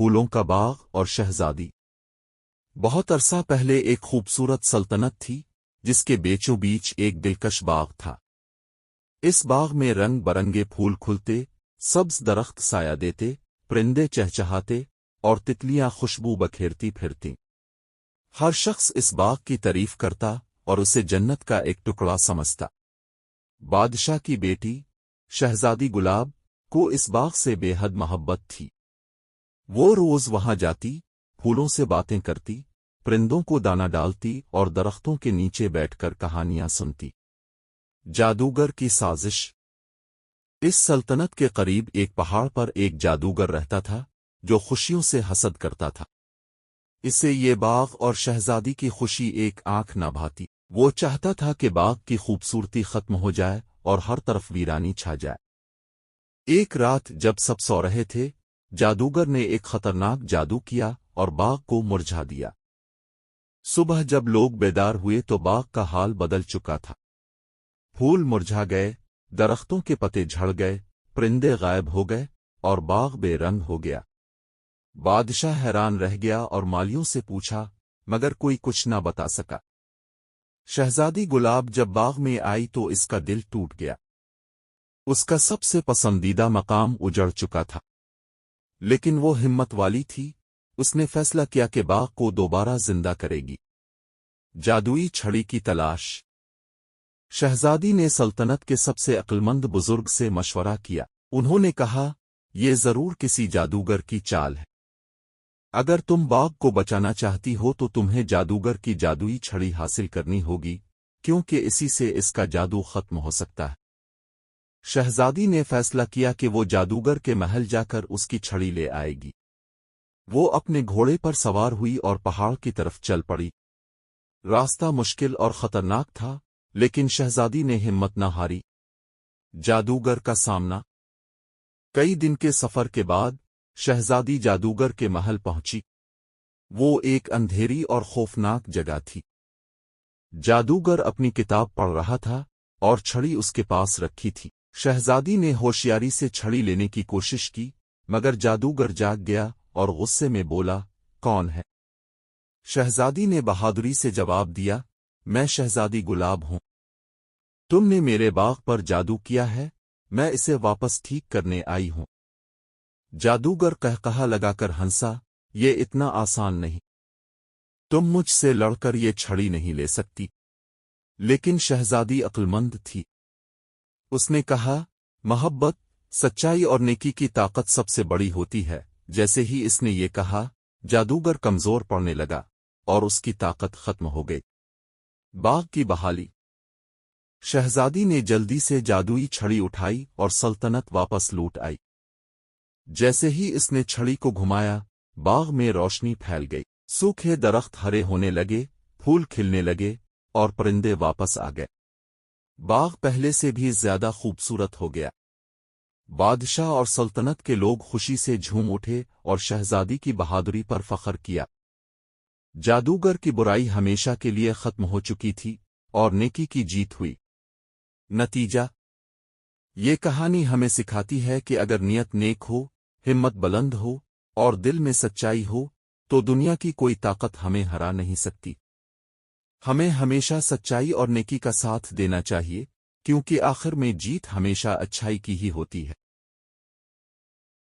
پھولوں کا باغ اور شہزادی۔ بہت عرصہ پہلے ایک خوبصورت سلطنت تھی جس کے بیچوں بیچ ایک دلکش باغ تھا۔ اس باغ میں رنگ برنگے پھول کھلتے، سبز درخت سایہ دیتے، پرندے چہچہاتے اور تتلیاں خوشبو بکھیرتی پھرتیں۔ ہر شخص اس باغ کی تعریف کرتا اور اسے جنت کا ایک ٹکڑا سمجھتا۔ بادشاہ کی بیٹی شہزادی گلاب کو اس باغ سے بے حد محبت تھی۔ وہ روز وہاں جاتی، پھولوں سے باتیں کرتی، پرندوں کو دانہ ڈالتی اور درختوں کے نیچے بیٹھ کر کہانیاں سنتی۔ جادوگر کی سازش۔ اس سلطنت کے قریب ایک پہاڑ پر ایک جادوگر رہتا تھا جو خوشیوں سے حسد کرتا تھا۔ اسے یہ باغ اور شہزادی کی خوشی ایک آنکھ نہ بھاتی۔ وہ چاہتا تھا کہ باغ کی خوبصورتی ختم ہو جائے اور ہر طرف ویرانی چھا جائے۔ ایک رات جب سب سو رہے تھے، جادوگر نے ایک خطرناک جادو کیا اور باغ کو مرجھا دیا۔ صبح جب لوگ بیدار ہوئے تو باغ کا حال بدل چکا تھا۔ پھول مرجھا گئے، درختوں کے پتے جھڑ گئے، پرندے غائب ہو گئے اور باغ بے رنگ ہو گیا۔ بادشاہ حیران رہ گیا اور مالیوں سے پوچھا، مگر کوئی کچھ نہ بتا سکا۔ شہزادی گلاب جب باغ میں آئی تو اس کا دل ٹوٹ گیا۔ اس کا سب سے پسندیدہ مقام اجڑ چکا تھا، لیکن وہ ہمت والی تھی۔ اس نے فیصلہ کیا کہ باغ کو دوبارہ زندہ کرے گی۔ جادوئی چھڑی کی تلاش۔ شہزادی نے سلطنت کے سب سے عقلمند بزرگ سے مشورہ کیا۔ انہوں نے کہا، یہ ضرور کسی جادوگر کی چال ہے۔ اگر تم باغ کو بچانا چاہتی ہو تو تمہیں جادوگر کی جادوئی چھڑی حاصل کرنی ہوگی، کیونکہ اسی سے اس کا جادو ختم ہو سکتا ہے۔ شہزادی نے فیصلہ کیا کہ وہ جادوگر کے محل جا کر اس کی چھڑی لے آئے گی۔ وہ اپنے گھوڑے پر سوار ہوئی اور پہاڑ کی طرف چل پڑی۔ راستہ مشکل اور خطرناک تھا، لیکن شہزادی نے ہمت نہ ہاری۔ جادوگر کا سامنا۔ کئی دن کے سفر کے بعد شہزادی جادوگر کے محل پہنچی۔ وہ ایک اندھیری اور خوفناک جگہ تھی۔ جادوگر اپنی کتاب پڑھ رہا تھا اور چھڑی اس کے پاس رکھی تھی۔ شہزادی نے ہوشیاری سے چھڑی لینے کی کوشش کی، مگر جادوگر جاگ گیا اور غصے میں بولا، کون ہے؟ شہزادی نے بہادری سے جواب دیا، میں شہزادی گلاب ہوں۔ تم نے میرے باغ پر جادو کیا ہے، میں اسے واپس ٹھیک کرنے آئی ہوں۔ جادوگر قہقہا لگا کر ہنسا، یہ اتنا آسان نہیں۔ تم مجھ سے لڑ کر یہ چھڑی نہیں لے سکتی۔ لیکن شہزادی عقلمند تھی۔ اس نے کہا، محبت، سچائی اور نیکی کی طاقت سب سے بڑی ہوتی ہے۔ جیسے ہی اس نے یہ کہا، جادوگر کمزور پڑنے لگا اور اس کی طاقت ختم ہو گئی۔ باغ کی بحالی۔ شہزادی نے جلدی سے جادوئی چھڑی اٹھائی اور سلطنت واپس لوٹ آئی۔ جیسے ہی اس نے چھڑی کو گھمایا، باغ میں روشنی پھیل گئی۔ سوکھے درخت ہرے ہونے لگے، پھول کھلنے لگے اور پرندے واپس آ گئے۔ باغ پہلے سے بھی زیادہ خوبصورت ہو گیا۔ بادشاہ اور سلطنت کے لوگ خوشی سے جھوم اٹھے اور شہزادی کی بہادری پر فخر کیا۔ جادوگر کی برائی ہمیشہ کے لیے ختم ہو چکی تھی اور نیکی کی جیت ہوئی۔ نتیجہ۔ یہ کہانی ہمیں سکھاتی ہے کہ اگر نیت نیک ہو، ہمت بلند ہو اور دل میں سچائی ہو تو دنیا کی کوئی طاقت ہمیں ہرا نہیں سکتی۔ ہمیں ہمیشہ سچائی اور نیکی کا ساتھ دینا چاہیے، کیونکہ آخر میں جیت ہمیشہ اچھائی کی ہی ہوتی ہے۔